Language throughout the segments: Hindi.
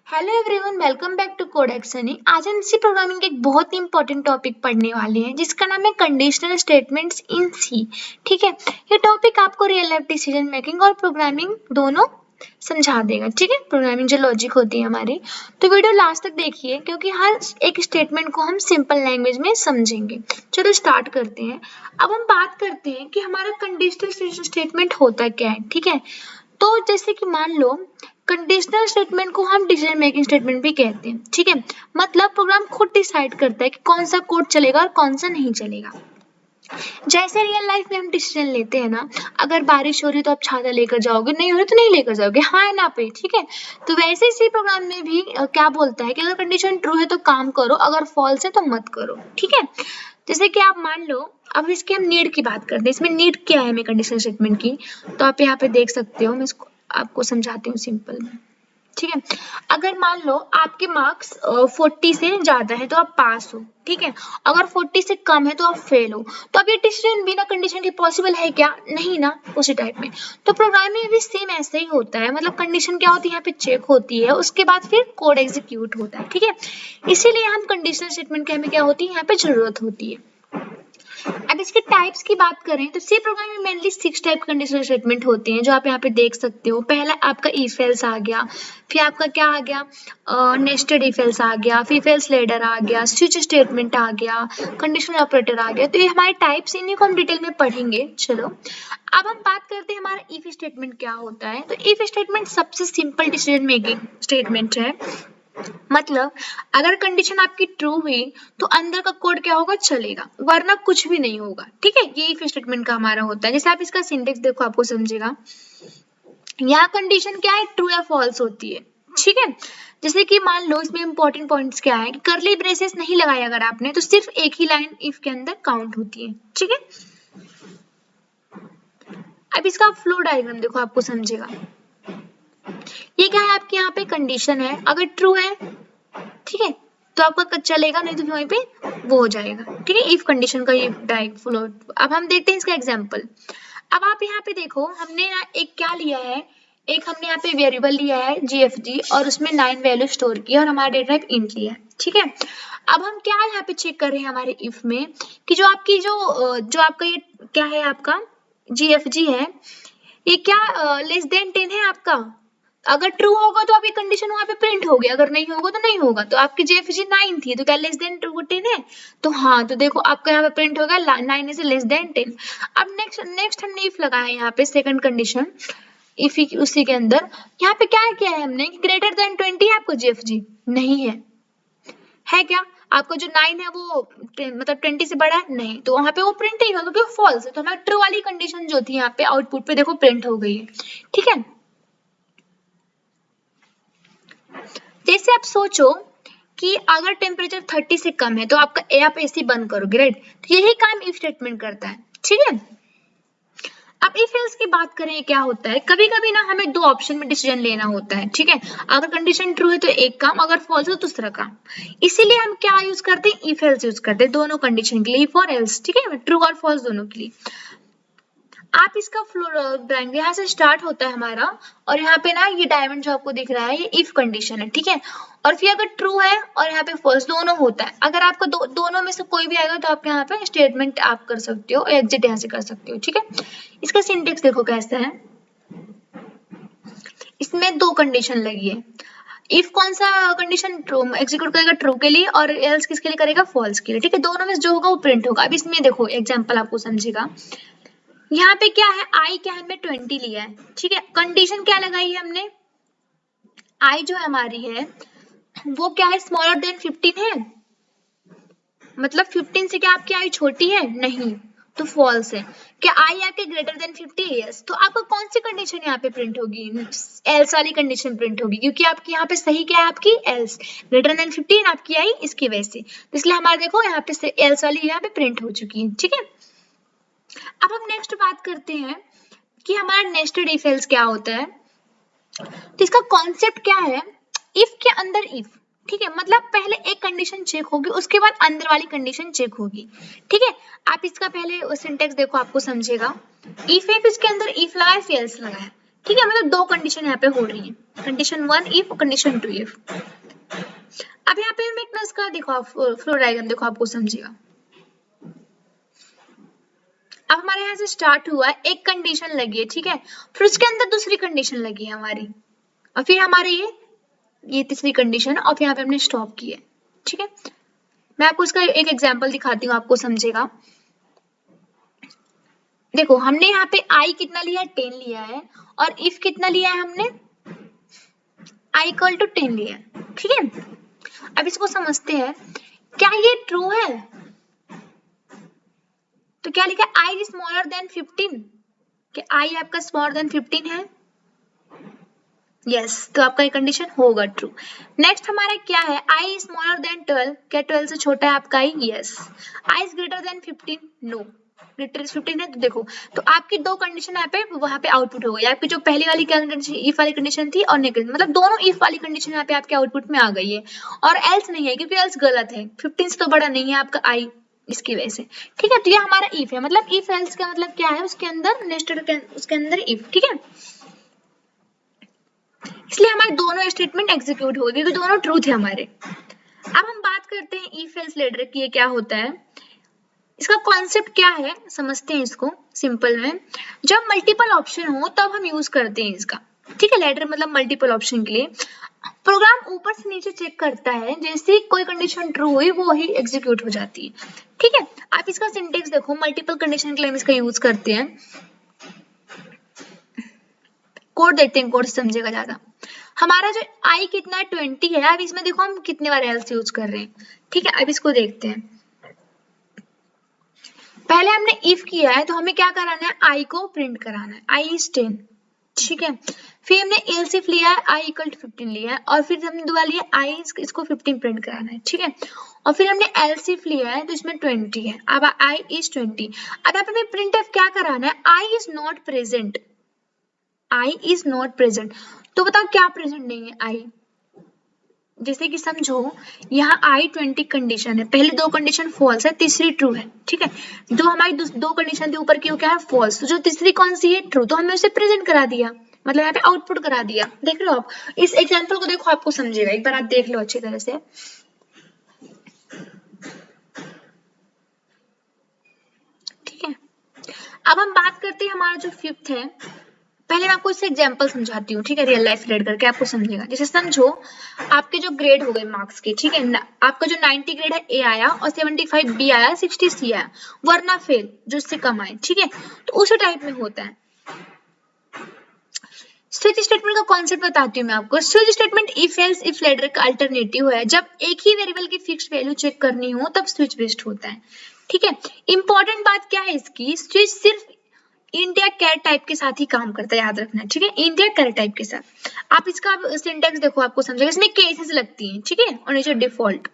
Hello everyone, welcome back to Codex Honey. आज हम सी प्रोग्रामिंग के एक बहुत ही इंपॉर्टेंट टॉपिक पढ़ने वाले हैं जिसका नाम है कंडीशनल स्टेटमेंट्स इन सी। ठीक है, ये टॉपिक आपको रियल लाइफ डिसीजन मेकिंग और प्रोग्रामिंग दोनों समझा देगा। ठीक है, प्रोग्रामिंग जो लॉजिक होती है हमारी, तो वीडियो लास्ट तक देखिए क्योंकि हर एक स्टेटमेंट को हम सिंपल लैंग्वेज में समझेंगे। चलो स्टार्ट करते हैं। अब हम बात करते हैं कि हमारा कंडीशनल स्टेटमेंट होता क्या है। ठीक है, तो जैसे कि मान लो कंडीशनल स्टेटमेंट को हम डिसीजन मेकिंग स्टेटमेंट भी कहते हैं। ठीक है, मतलब प्रोग्राम खुद डिसाइड करता है कि कौन सा कोड चलेगा और कौन सा नहीं चलेगा। जैसे रियल लाइफ में हम डिसीजन लेते हैं ना, अगर बारिश हो रही है तो आप छाता लेकर जाओगे, नहीं हो रही तो नहीं लेकर जाओगे, हाँ है ना पे। ठीक है, तो वैसे इसी प्रोग्राम में भी क्या बोलता है कि अगर कंडीशन ट्रू है तो काम करो, अगर फॉल्स है तो मत करो। ठीक है, जैसे कि आप मान लो, अब इसके हम नीड की बात करते हैं। इसमें नीड क्या है हमें कंडीशनल स्टेटमेंट की, तो आप यहाँ पे देख सकते हो। मैं इसको आपको समझाती हूँ सिंपल में। ठीक है, अगर मान लो आपके मार्क्स 40 से ज्यादा है तो आप पास हो। ठीक है, अगर 40 से कम है तो आप फेल हो। तो अब ये डिसीजन बिना कंडीशन के पॉसिबल है क्या? नहीं ना, उसी टाइप में। तो प्रोग्राम में भी सेम ऐसे ही होता है। मतलब कंडीशन क्या होती है, यहाँ पे चेक होती है, उसके बाद फिर कोड एग्जीक्यूट होता है। ठीक है, इसीलिए हम कंडीशनल स्टेटमेंट के हमें क्या होती है, यहाँ पे जरूरत होती है। अब इसके टाइप्स की बात करें तो सी प्रोग्राम में मेनली 6 टाइप कंडीशनल स्टेटमेंट होते हैं जो आप यहाँ पे देख सकते हो। पहला आपका इफ एल्स आ गया, फिर आपका क्या आ गया, नेस्टेड इफ एल्स आ गया, फिर इफ एल्स लेडर आ गया, स्विच स्टेटमेंट आ गया, कंडीशनल ऑपरेटर आ गया। तो ये हमारे टाइप्स, इन्हीं को हम डिटेल में पढ़ेंगे। चलो अब हम बात करते हैं हमारा इफ स्टेटमेंट क्या होता है। तो इफ स्टेटमेंट सबसे सिंपल डिसीजन मेकिंग स्टेटमेंट है। मतलब अगर कंडीशन आपकी ट्रू हुई तो अंदर का कोड क्या होगा, चलेगा, वरना कुछ भी नहीं होगा। ठीक है, ये इफ स्टेटमेंट का हमारा होता है। जैसे आप इसका सिंटेक्स देखो, आपको समझेगा। यहाँ कंडीशन क्या है, ट्रू या फॉल्स होती है। ठीक है, जैसे कि मान लो इसमें इंपॉर्टेंट पॉइंट्स क्या है कि करली ब्रेसेस नहीं लगाया अगर आपने, तो सिर्फ एक ही लाइन इफ के अंदर काउंट होती है। ठीक है, अब इसका फ्लो डायग्राम देखो, आपको समझेगा। ये क्या है, आपके यहाँ पे कंडीशन है, अगर ट्रू है ठीक है तो आपका चलेगा, नहीं तो वहीं पे वो हो जाएगा। ठीक है, इफ कंडीशन का ये डायरेक्ट फ्लो। अब हम देखते हैं इसका एग्जांपल। अब आप यहाँ पे देखो, हमने यहाँ एक क्या लिया है, एक हमने यहाँ पे वेरिएबल लिया है gfg और उसमें 9 वैल्यू स्टोर की और हमारा डेटा टाइप इंट लिया है। ठीक है, अब हम क्या यहाँ पे चेक कर रहे हैं हमारे इफ में कि जो आपकी जो आपका ये क्या है, आपका gfg है, ये क्या लेस देन 10 है आपका। अगर ट्रू होगा तो आपकी कंडीशन वहां पे प्रिंट होगी, अगर नहीं होगा तो नहीं होगा। तो आपकी जेएफजी 9 थी तो क्या लेस देन 10 है? तो हाँ, तो देखो आपका यहाँ पे प्रिंट होगा 9 इज लेस देन 10। अब नेक्स्ट हमने इफ लगाया है यहाँ पे सेकंड कंडीशन, इफ उसी के अंदर यहाँ पे क्या किया है हमने, ग्रेटर देन 20 है आपको जेएफजी? नहीं है क्या? आपका जो 9 है वो मतलब 20 से बड़ा है? नहीं, तो वहां पे वो प्रिंट ही होगा क्योंकि फॉल्स है। तो हमारी ट्रू वाली कंडीशन जो थी यहाँ पे आउटपुट पे देखो प्रिंट हो गई है। ठीक है, जैसे आप सोचो कि अगर टेम्परेचर 30 से कम है तो आपका आप एसी बंद करोगे, राइट? तो यही काम इफ स्टेटमेंट करता है। ठीक है, अब इफ एल्स की बात करें, क्या होता है, कभी कभी ना हमें दो ऑप्शन में डिसीजन लेना होता है। ठीक है, अगर कंडीशन ट्रू है तो एक काम, अगर फॉल्स हो तो दूसरा काम। इसीलिए हम क्या यूज करते हैं, इफ एल्स यूज करते हैं दोनों कंडीशन के लिए, इफ और एल्स। ठीक है, ट्रू और फॉल्स दोनों के लिए। आप इसका फ्लो ड्राइंग यहाँ से स्टार्ट होता है हमारा, और यहाँ पे ना ये डायमंड जो आपको दिख रहा है ये इफ कंडीशन है। ठीक है, और फिर अगर ट्रू है और यहाँ पे फॉल्स, दोनों होता है। अगर आपका दोनों में से कोई भी आएगा तो आप यहाँ पे स्टेटमेंट आप कर सकते हो, एग्जिट यहाँ से कर सकते हो। ठीक है, इसका सिंटेक्स देखो कैसा है। इसमें दो कंडीशन लगी है। इफ कौन सा कंडीशन ट्रू एग्जीक्यूट करेगा, ट्रू के लिए, और एल्स किसके लिए करेगा, फॉल्स के लिए। ठीक है, दोनों में जो होगा वो प्रिंट होगा। अब इसमें देखो एग्जाम्पल आपको समझेगा। यहाँ पे क्या है, आई क्या है, हमने 20 लिया है। ठीक है, कंडीशन क्या लगाई है हमने, आई जो हमारी है वो क्या है, स्मॉलर देन 15 है। मतलब 15 से क्या आपकी आई छोटी है? नहीं, तो फॉल्स है। क्या आई आपके ग्रेटर देन 50? यस। तो आपको कौन सी कंडीशन यहाँ पे प्रिंट होगी, एल्स वाली कंडीशन प्रिंट होगी, क्योंकि आपकी यहाँ पे सही क्या है, आपकी एल्स ग्रेटर देन 15 आपकी आई इसकी वजह से। तो इसलिए हमारे देखो यहाँ पे एल्स वाली यहाँ पे प्रिंट हो चुकी है। ठीक है, अब हम नेक्स्ट बात करते हैं कि हमारा नेस्टेड इफ एल्स क्या होता है। तो इसका कॉन्सेप्ट क्या है, इफ के अंदर इफ। ठीक है, मतलब पहले एक कंडीशन चेक होगी, उसके बाद अंदर वाली कंडीशन चेक होगी। ठीक है, आप इसका पहले सिंटेक्स देखो, आपको समझेगा। इफ इसके अंदर इफ लगाए, फिर एल्स लगाए। ठीक है, मतलब दो कंडीशन यहाँ पे हो रही है, कंडीशन 1 इफ, कंडीशन 2 इफ। अब यहाँ पे मैं एक इसका देखो फ्लो डायग्राम देखो, आपको समझेगा। अब हमारे यहाँ से स्टार्ट हुआ है, एक कंडीशन लगी है, ठीक है, फिर उसके अंदर दूसरी कंडीशन लगी है हमारी, और फिर हमारे ये तीसरी कंडीशन, और फिर यहाँ पे हमने स्टॉप किया, ठीक है। मैं आपको इसका एक एग्जांपल दिखाती हूँ, आपको समझेगा। देखो हमने यहाँ पे आई कितना लिया है, 10 लिया है, और इफ कितना लिया है हमने, i इक्वल टू 10 लिया है, ठीक है। अब इसको समझते हैं, क्या ये ट्रू है? तो क्या लिखा है, i इज स्मॉलर देन 15, कि i आपका स्मॉलर देन 15 है, यस तो आपका ये कंडीशन होगा ट्रू। नेक्स्ट हमारा क्या है, i इज स्मॉलर देन 12, क्या 12 से छोटा है आपका i, yes. i is greater than 15, no, greater 15 है, तो देखो तो आपकी दो कंडीशन यहाँ पे वहां पे आउटपुट हो गई, आपकी जो पहली वाली कंडीशन इफ वाली कंडीशन थी और नेगेटिव, मतलब दोनों इफ वाली कंडीशन यहाँ पे आपके आउटपुट में आ गई है, और एल्स नहीं है क्योंकि एल्स गलत है, 15 से तो बड़ा नहीं है आपका i, इसकी वजह से, ठीक है। तो ये हमारा इफ है, मतलब इफ एल्स का मतलब क्या है, उसके अंदर नेस्टेड, उसके अंदर इफ, ठीक है। इसलिए हमारे दोनों स्टेटमेंट एग्जीक्यूट हो गए क्योंकि दोनों ट्रू थे हमारे। अब हम बात करते हैं इफ एल्स लेटर की, ये क्या होता है, इसका कॉन्सेप्ट क्या है समझते हैं इसको सिंपल में। जब मल्टीपल ऑप्शन हो तब हम यूज करते हैं इसका, ठीक है। लेटर मतलब मल्टीपल ऑप्शन के लिए प्रोग्राम ऊपर से नीचे चेक करता है, जैसे कोई कंडीशन ट्रू हुई वो ही एग्जीक्यूट हो जाती है, ठीक है। आप इसका सिंटेक्स देखो, मल्टीपल कंडीशन के लिए हम इसका यूज करते हैं। कोड देखते हैं, कोड समझेगा ज्यादा। हमारा जो i कितना है 20 है, अब इसमें देखो हम कितने बार else यूज कर रहे हैं, ठीक है। अब इसको देखते हैं, पहले हमने if किया है तो हमें क्या कराना है, i को प्रिंट कराना है, i is 10, ठीक है। फिर हमने else if लिया है, i equal to 15 लिया है, और फिर हमने दोबारा लिया i इसको 15 प्रिंट कराना है, ठीक है। और फिर हमने else if लिया है तो इसमें 20 है, अब i is 20। अब यहाँ पे हमें printf क्या कराना है, i is not present, i is not present, तो बताओ क्या प्रेजेंट नहीं है i, जैसे कि समझो यहाँ i 20 कंडीशन है, पहले दो कंडीशन फॉल्स है, तीसरी ट्रू है, ठीक है। जो हमारी दो कंडीशन थी ऊपर की वो क्या है, फॉल्स, तो जो तीसरी कौन सी है, ट्रू, तो हमने उसे प्रेजेंट करा दिया, मतलब यहाँ पे आउटपुट करा दिया। देख लो आप इस एग्जांपल को, देखो आपको समझेगा, एक बार आप देख लो अच्छी तरह से। ठीक है, अब हम बात करते हैं हमारा जो फिफ्थ है, पहले मैं आपको इससे एग्जांपल समझाती हूँ, ठीक है, रियल लाइफ रिलेट करके आपको समझेगा। जैसे समझो आपके जो ग्रेड हो गए मार्क्स के, ठीक है, आपका जो 90 ग्रेड है ए आया और 75 बी आया, 60 सी आया, वरना फेल जो इससे कम आए, ठीक है, तो उसी टाइप में होता है। स्विच स्टेटमेंट का कॉन्सेप्ट बताती हूँ मैं आपको। Switch statement if else if ladder का अल्टरनेटिव है, जब एक ही वेरिएबल की फिक्स्ड वैल्यू चेक करनी हो तब स्विच बेस्ड होता है, ठीक है। इंपॉर्टेंट बात क्या है इसकी, स्विच सिर्फ इंट या कैर टाइप के साथ ही काम करता है, याद रखना, ठीक है, इंट या कैर टाइप के साथ। आप इसका सिंटैक्स देखो आपको समझेगा, इसमें केसेस लगती हैं, ठीक है, और नीचे डिफॉल्ट।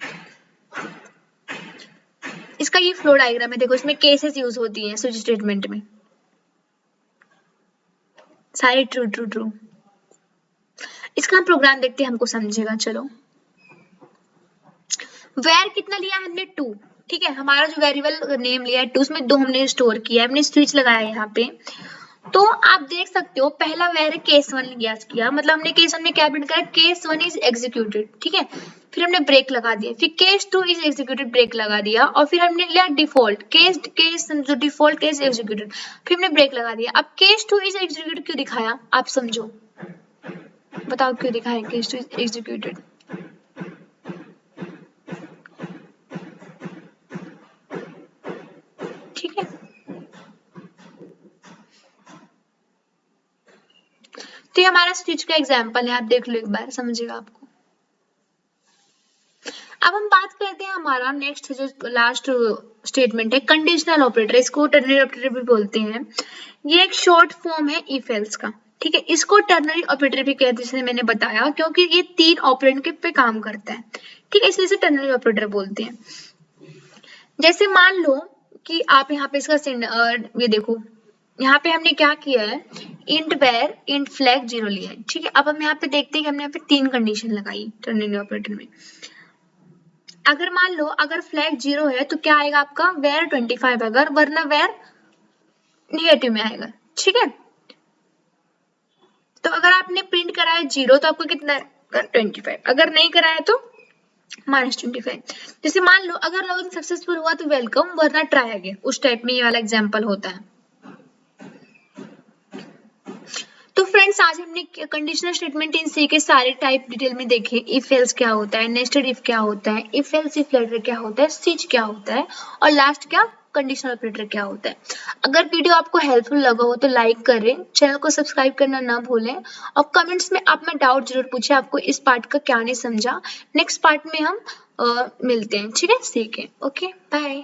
इसका ये फ्लो डायग्राम है, देखो इसमें केसेस यूज होती हैं स्विच स्टेटमेंट में, सारे ट्रू ट्रू ट्रू। इसका हम प्रोग्राम देखते हैं, हमको समझेगा। चलो वेर कितना लिया हमने 2, ठीक है, हमारा जो वेरिएबल नेम लिया है 2, उसमें 2 हमने स्टोर किया है, हमने स्विच लगाया है यहाँ पे। तो आप देख सकते हो पहला वेर केस 1 किया, मतलब हमने केस 1 में क्या प्रिंट करा, केस 1 इज एग्जीक्यूटेड, ठीक है। फिर हमने ब्रेक लगा दिया, फिर केस 2 इज एग्जीक्यूटेड, ब्रेक लगा दिया, और फिर हमने लिया डिफॉल्ट केस जो डिफॉल्ट केस एग्जीक्यूटेड, फिर हमने ब्रेक लगा दिया। अब केस 2 इज एग्जीक्यूटेड क्यों दिखाया, आप समझो, बताओ क्यों दिखाया केस 2 इज एग्जीक्यूटेड। ठीक है, तो ये हमारा स्विच का एग्जांपल है, आप देख लो एक बार, समझेगा आपको। अब हम बात करते हैं हमारा नेक्स्ट जो लास्ट स्टेटमेंट है, कंडीशनल ऑपरेटर, इसको टर्नरी ऑपरेटर भी बोलते हैं। ये एक शॉर्ट फॉर्म है इफ एल्स का, ठीक है। इसको टर्नरी ऑपरेटर भी कहते हैं, जैसे मैंने बताया, क्योंकि ये 3 ऑपरेंड के पे काम करता है, ठीक है, इसलिए इसे टर्नरी ऑपरेटर बोलते हैं। जैसे मान लो कि आप यहाँ पे इसका ये देखो, यहाँ पे हमने क्या किया है, इंट वेर इंट फ्लैग 0 लिया है, ठीक है। अब हम यहाँ पे देखते हैं कि हमने यहाँ पे 3 कंडीशन लगाई टर्नरी ऑपरेटर में। अगर मान लो अगर फ्लैग 0 है तो क्या आएगा आपका, वेर 25 वरना वेर नेगेटिव में आएगा, ठीक है। तो अगर आपने प्रिंट कराया 0 तो आपको कितना है 25, अगर नहीं कराया तो -25। जैसे मान लो अगर लॉगिन सक्सेसफुल हुआ तो वेलकम, वरना ट्राई अगेन, उस टाइप में ये वाला एग्जांपल होता है। तो फ्रेंड्स आज हमने कंडीशनल स्टेटमेंट इन सी के सारे टाइप डिटेल में देखे। इफ एल्स क्या होता है, नेस्टेड इफ क्या होता है, इफ एल्स इफ लेटर क्या होता है, स्विच क्या होता है, और लास्ट क्या कंडीशनल ऑपरेटर क्या होता है। अगर वीडियो आपको हेल्पफुल लगा हो तो लाइक करें, चैनल को सब्सक्राइब करना ना भूलें, और कमेंट्स में आप मैं डाउट जरूर पूछे आपको इस पार्ट का क्या नहीं समझा। नेक्स्ट पार्ट में हम मिलते हैं, ठीक है, सीखें। Okay, bye.